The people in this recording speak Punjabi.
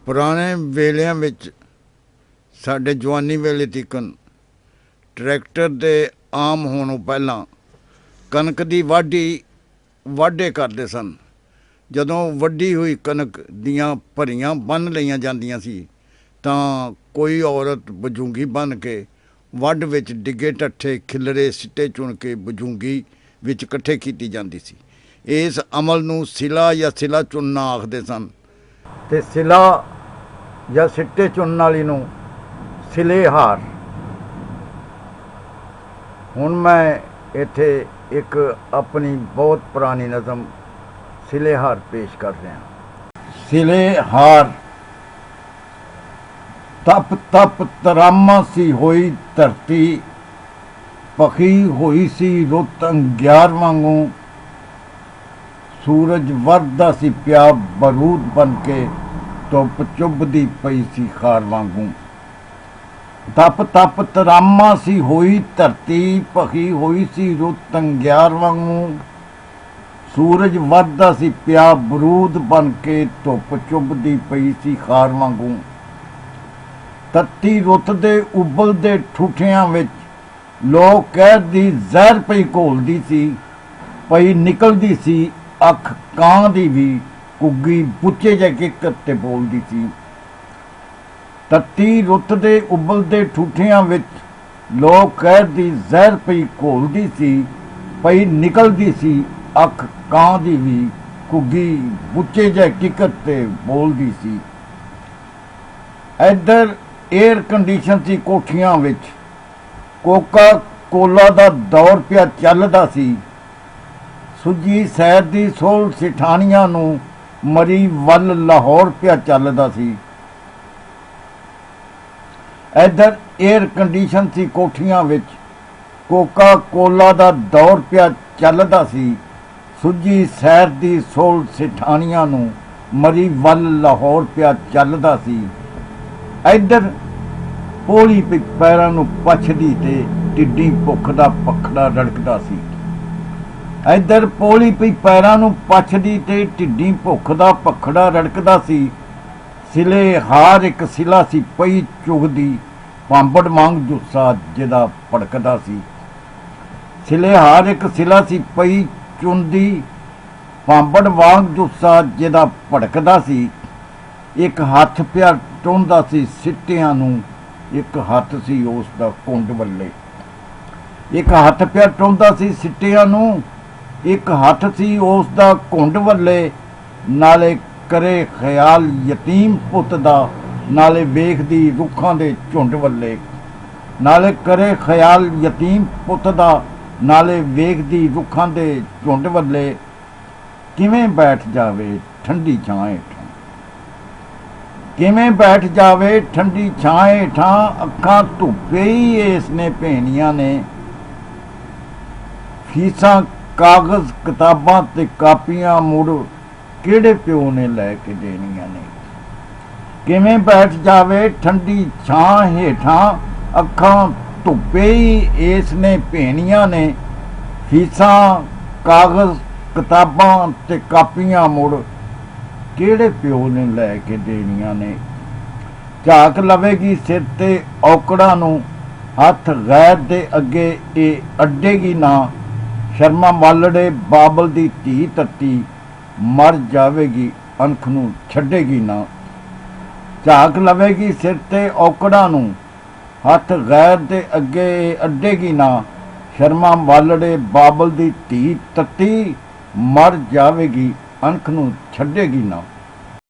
ਪੁਰਾਣੇ ਵੇਲਿਆਂ ਵਿੱਚ ਸਾਡੇ ਜਵਾਨੀ ਵੇਲੇ ਤੀਕਨ ਟਰੈਕਟਰ ਦੇ ਆਮ ਹੋਣੋਂ ਪਹਿਲਾਂ ਕਣਕ ਦੀ ਵਾਢੇ ਕਰਦੇ ਸਨ। ਜਦੋਂ ਵੱਢੀ ਹੋਈ ਕਣਕ ਦੀਆਂ ਭਰੀਆਂ ਬੰਨ੍ਹ ਲਈਆਂ ਜਾਂਦੀਆਂ ਸੀ ਤਾਂ ਕੋਈ ਔਰਤ ਬਜੂੰਗੀ ਬੰਨ੍ਹ ਕੇ ਵੱਢ ਵਿੱਚ ਡਿੱਗੇ ਢੱਠੇ ਖਿਲਰੇ ਸਿੱਟੇ ਚੁਣ ਕੇ ਬਜੂੰਗੀ ਵਿੱਚ ਇਕੱਠੇ ਕੀਤੀ ਜਾਂਦੀ ਸੀ। ਇਸ ਅਮਲ ਨੂੰ ਸਿਲਾ ਜਾਂ ਸਿਲਾ ਚੁਣਨਾ ਆਖਦੇ ਸਨ ਅਤੇ ਸਿਲਾ ਜਾਂ ਸਿੱਟੇ ਚੁਣਨ ਵਾਲੀ ਨੂੰ ਸਿਲੇਹਾਰ। ਹੁਣ ਮੈਂ ਇੱਥੇ ਇੱਕ ਆਪਣੀ ਬਹੁਤ ਪੁਰਾਣੀ ਨਜ਼ਮ ਸਿਲੇਹਾਰ ਪੇਸ਼ ਕਰ ਰਿਹਾ। ਸਿਲੇਹਾਰ। ਤਪ ਤਪ ਤਰਾਮਾ ਸੀ ਹੋਈ ਧਰਤੀ, ਪਖੀ ਹੋਈ ਸੀ ਰੁੱਤ ਅੰਗਿਆਰ ਵਾਂਗੂ, ਸੂਰਜ ਵਰਦਾ ਸੀ ਪਿਆ ਬਰੂਦ ਬਣ ਕੇ, ਧੁੱਪ ਚੁੱਭਦੀ ਪਈ ਸੀ ਖਾਰ ਵਾਂਗੂ। ਤਪ ਤਪ ਤਰਾਮਾ ਸੀ ਹੋਈ ਧਰਤੀ, ਪਖੀ ਹੋਈ ਸੀ ਰੁੱਤ ਅੰਗਿਆਰ ਵਾਂਗੂ, ਸੂਰਜ ਵਰਦਾ ਸੀ ਪਿਆ ਬਰੂਦ ਬਣ ਕੇ, ਧੁੱਪ ਚੁੱਭਦੀ ਪਈ ਸੀ ਖਾਰ ਵਾਂਗੂ। ਤੱਤੀ ਰੁੱਤ ਦੇ ਉਬਲਦੇ ਠੂਠਿਆਂ ਵਿੱਚ ਲੋਕ ਕਹਿਰ ਦੀ ਜ਼ਹਿਰ ਪਈ ਘੋਲਦੀ ਸੀ, ਪਈ ਨਿਕਲਦੀ ਸੀ ਅੱਖ ਕਾਂ ਦੀ ਵੀ, ਘੁੱਗੀ ਬੁੱਚੇ ਜਿਹੇ ਕਿੱਕਰ ਤੇ ਬੋਲਦੀ ਸੀ। ਤੱਤੀ ਰੁੱਤ ਦੇ ਉਬਲਦੇ ਠੂਠਿਆਂ ਵਿੱਚ ਲੋਕ ਕਹਿਰ ਦੀ ਜ਼ਹਿਰ ਪਈ ਘੋਲਦੀ ਸੀ, ਪਈ ਨਿਕਲਦੀ ਸੀ ਅੱਖ ਕਾਂ ਦੀ ਵੀ, ਘੁੱਗੀ ਬੁੱਚੇ ਜਿਹੇ ਕਿੱਕਰ ਤੇ ਬੋਲਦੀ ਸੀ। ਇੱਧਰ ਏਅਰ ਕੰਡੀਸ਼ਨ ਸੀ ਕੋਠੀਆਂ ਵਿੱਚ, ਕੋਕਾ ਕੋਲਾ ਦਾ ਦੌਰ ਪਿਆ ਚੱਲਦਾ ਸੀ, ਸੁੱਜੀ ਸੈਰ ਦੀ ਸੋਲ ਸਿਠਾਣੀਆਂ ਨੂੰ ਮਰੀ ਵੱਲ ਲਾਹੌਰ ਪਿਆ ਚੱਲਦਾ ਸੀ। ਇੱਧਰ ਏਅਰ ਕੰਡੀਸ਼ਨ ਸੀ ਕੋਠੀਆਂ ਵਿੱਚ, ਕੋਕਾ ਕੋਲਾ ਦਾ ਦੌਰ ਪਿਆ ਚੱਲਦਾ ਸੀ, ਸੁੱਜੀ ਸੈਰ ਦੀ ਸੋਲ ਸਿਠਾਣੀਆਂ ਨੂੰ ਮਰੀ ਵੱਲ ਲਾਹੌਰ ਪਿਆ ਚੱਲਦਾ ਸੀ। ਇੱਧਰ ਪੋਲੀ ਪਈ ਪੈਰਾਂ ਨੂੰ ਪਛਦੀ ਤੇ ਟਿੱਡੀ ਭੁੱਖ ਦਾ ਪਖੜਾ ਰੜਕਦਾ ਸੀ। ਇੱਧਰ ਪੋਲੀ ਪਈ ਪੈਰਾਂ ਨੂੰ ਪਛਦੀ ਤੇ ਢਿੱਡੀ ਭੁੱਖ ਦਾ ਪਖੜਾ ਰੜਕਦਾ ਸੀ। ਸਿਲੇਹਾਰ ਇੱਕ ਸਿਲਾ ਸੀ ਪਈ ਚੁਗਦੀ, ਪਾਂਬੜ ਵਾਂਗ ਜੁੱਸਾ ਜਿਹਦਾ ਭੜਕਦਾ ਸੀ। ਸਿਲੇਹਾਰ ਇੱਕ ਸਿਲਾ ਸੀ ਪਈ ਚੁੰਦੀ, ਪਾਂਬੜ ਵਾਂਗ ਜੁੱਸਾ ਜਿਹਦਾ ਭੜਕਦਾ ਸੀ। ਇੱਕ ਹੱਥ ਪਿਆ ਟੋਂਦਾ ਸੀ ਸਿੱਟਿਆਂ ਨੂੰ, ਇੱਕ ਹੱਥ ਸੀ ਉਸ ਦਾ ਕੁੰਡ ਵੱਲੇ। ਇੱਕ ਹੱਥ ਪਿਆ ਟੋਂਦਾ ਸੀ ਸਿੱਟਿਆਂ ਨੂੰ, ਇੱਕ ਹੱਥ ਸੀ ਉਸ ਦਾ ਘੁੰਡ ਵੱਲੇ। ਨਾਲੇ ਕਰੇ ਖਿਆਲ ਯਤੀਮ ਪੁੱਤ ਦਾ, ਨਾਲੇ ਵੇਖਦੀ ਰੁੱਖਾਂ ਦੇ ਝੁੰਡ ਵੱਲੇ। ਨਾਲੇ ਕਰੇ ਖਿਆਲ ਯਤੀਮ ਪੁੱਤ ਦਾ, ਨਾਲੇ ਵੇਖਦੀ ਰੁੱਖਾਂ ਦੇ ਝੁੰਡ ਵੱਲੇ। ਕਿਵੇਂ ਬੈਠ ਜਾਵੇ ਠੰਡੀ ਛਾਂ ਹੇਠਾਂ, ਕਿਵੇਂ ਬੈਠ ਜਾਵੇ ਠੰਡੀ ਛਾਂ ਹੇਠਾਂ, ਅੱਖਾਂ ਧੁੱਪੇ ਹੀ ਇਸ ਨੇ ਭੇਣੀਆਂ ਨੇ। ਫੀਸਾਂ ਕਾਗਜ਼ ਕਿਤਾਬਾਂ ਤੇ ਕਾਪੀਆਂ ਮੁੜ ਕਿਹੜੇ ਪਿਓ ਨੇ ਲੈ ਕੇ ਦੇਣੀਆਂ ਨੇ। ਕਿਵੇਂ ਬੈਠ ਜਾਵੇ ਠੰਡੀ ਛਾਂ ਹੇਠਾਂ, ਅੱਖਾਂ ਧੁੱਪੇ ਹੀ ਇਸ ਨੇ ਭੇਣੀਆਂ ਨੇ। ਫੀਸਾਂ ਕਾਗਜ਼ ਕਿਤਾਬਾਂ ਤੇ ਕਾਪੀਆਂ ਮੁੜ ਕਿਹੜੇ ਪਿਓ ਨੇ ਲੈ ਕੇ ਦੇਣੀਆਂ ਨੇ। ਝਾਕ ਲਵੇਗੀ ਸਿਰ ਤੇ ਔਕੜਾਂ ਨੂੰ, ਹੱਥ ਗੈਰ ਦੇ ਅੱਗੇ ਇਹ ਅੱਡੇਗੀ ਨਾ। ਸ਼ਰਮਾ ਵਾਲੜੇ ਬਾਬਲ ਦੀ ਧੀ ਤੱਤੀ, ਮਰ ਜਾਵੇਗੀ ਅਣਖ ਨੂੰ ਛੱਡੇਗੀ ਨਾ। ਝਾਕ ਲਵੇਗੀ ਸਿਰ ਤੇ ਔਕੜਾਂ ਨੂੰ, ਹੱਥ ਗੈਰ ਦੇ ਅੱਗੇ ਇਹ ਅੱਡੇਗੀ ਨਾ। ਸ਼ਰਮਾ ਵਾਲੜੇ ਬਾਬਲ ਦੀ ਧੀ ਤੱਤੀ, ਮਰ ਜਾਵੇਗੀ ਅਣਖ ਨੂੰ ਛੱਡੇਗੀ ਨਾ।